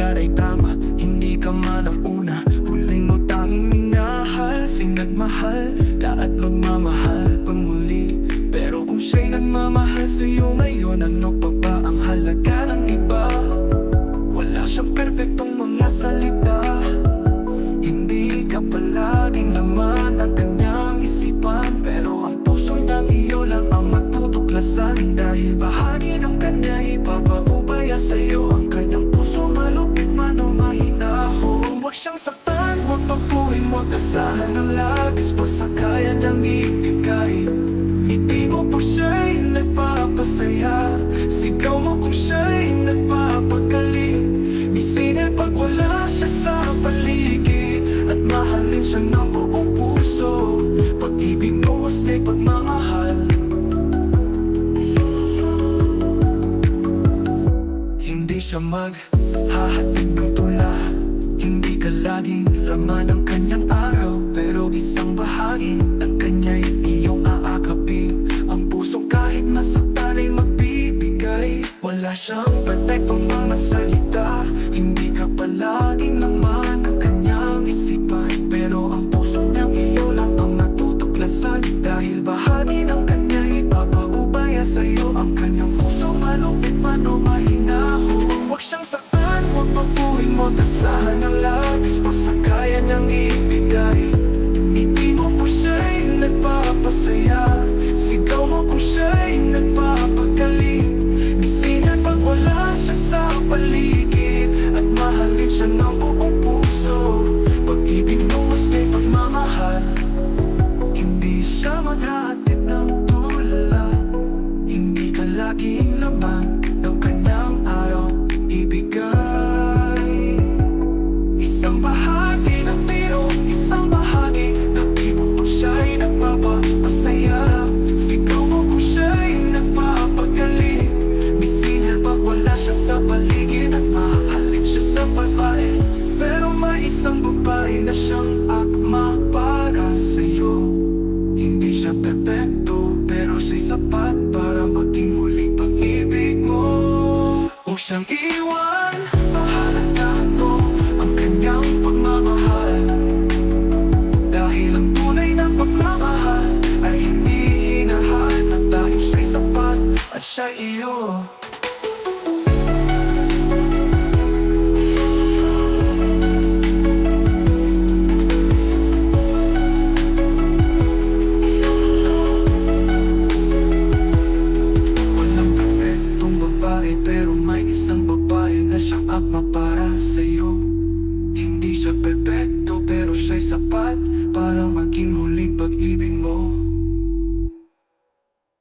lugar ay tama. Hindi ka man ang una, huling mo tanging minahal. Siya'y nagmahal, lahat magmamahal pamuli. Pero kung siya'y nagmamahal sa'yo ngayon, ano pa ba ang halaga ng iba? Wala siyang perpektong mga salita. Hindi ka palaging laman ang kanyang isipan, pero ang puso niyang iyo lang ang matutuklasan. Dahil bahagi ng kanya ipapaubaya sa'yo ang kanyang puso, malupit man o mahinahon. Huwag siyang saktan, huwag pagpuhin, huwag kasahan ng labis, basta kaya niyang ibigay. Ngiti mo kung siya'y nagpapasaya, sigaw mo kung siya'y nagpapagaling. Misinay pag wala siya sa paligid, at mahalin siya ng buong puso. Pag-ibig mo wasna'y pagmamahal. Hindi siya maghahatid ng tula, hindi ka laging laman ng kanyang araw, pero isang bahagi ng kanya'y iyong aakapin. Ang pusong kahit masaktan ay magbibigay. Wala siyang perpektong mga salita, hindi ka palaging laman ng kanyang isipan, pero ang puso niyang iyo lang ang natutuklasan. Dahil bahagi ng kanya ipapaubaya sa'yo ang kanyang puso, malupit man o mahinahon. Huwag siyang saktan, huwag pagpuhin, huwag kasahan ng labis, basta kaya niyang ibigay. Ngiti mo kung siya'y nagpapasaya, sigaw mo kung siya'y nagpapagaling. Misinay pag wala siya sa paligid, at mahalin siya ng buong puso. Pag-ibig mo wasna'y pagmamahal. Hindi siya maghahatid ng tula, hindi ka laging laman ng kanyang araw ibigay. Isang bahagi ng tiro, isang bahagi ng ibig kung siya'y nagpapasaya. Sigaw mo kung siya'y nagpapagaling. Misinil pag wala siya sa paligid, at mahalin siya sa babae. Pero may isang babae na siyang akma para sa'yo. Hindi siya perfecto, pero siya'y sapat para maging huling pag-ibig mo. Huwag siyang iwan, pahalagahan mo ang kanyang pagmamahal. Dahil ang tunay na pagmamahal ay hindi hinahanap, dahil siya'y sapat at siya'y iyo. Pero may isang babae na siyang akma para sa'yo. Hindi siya perfecto, pero siya'y sapat para maging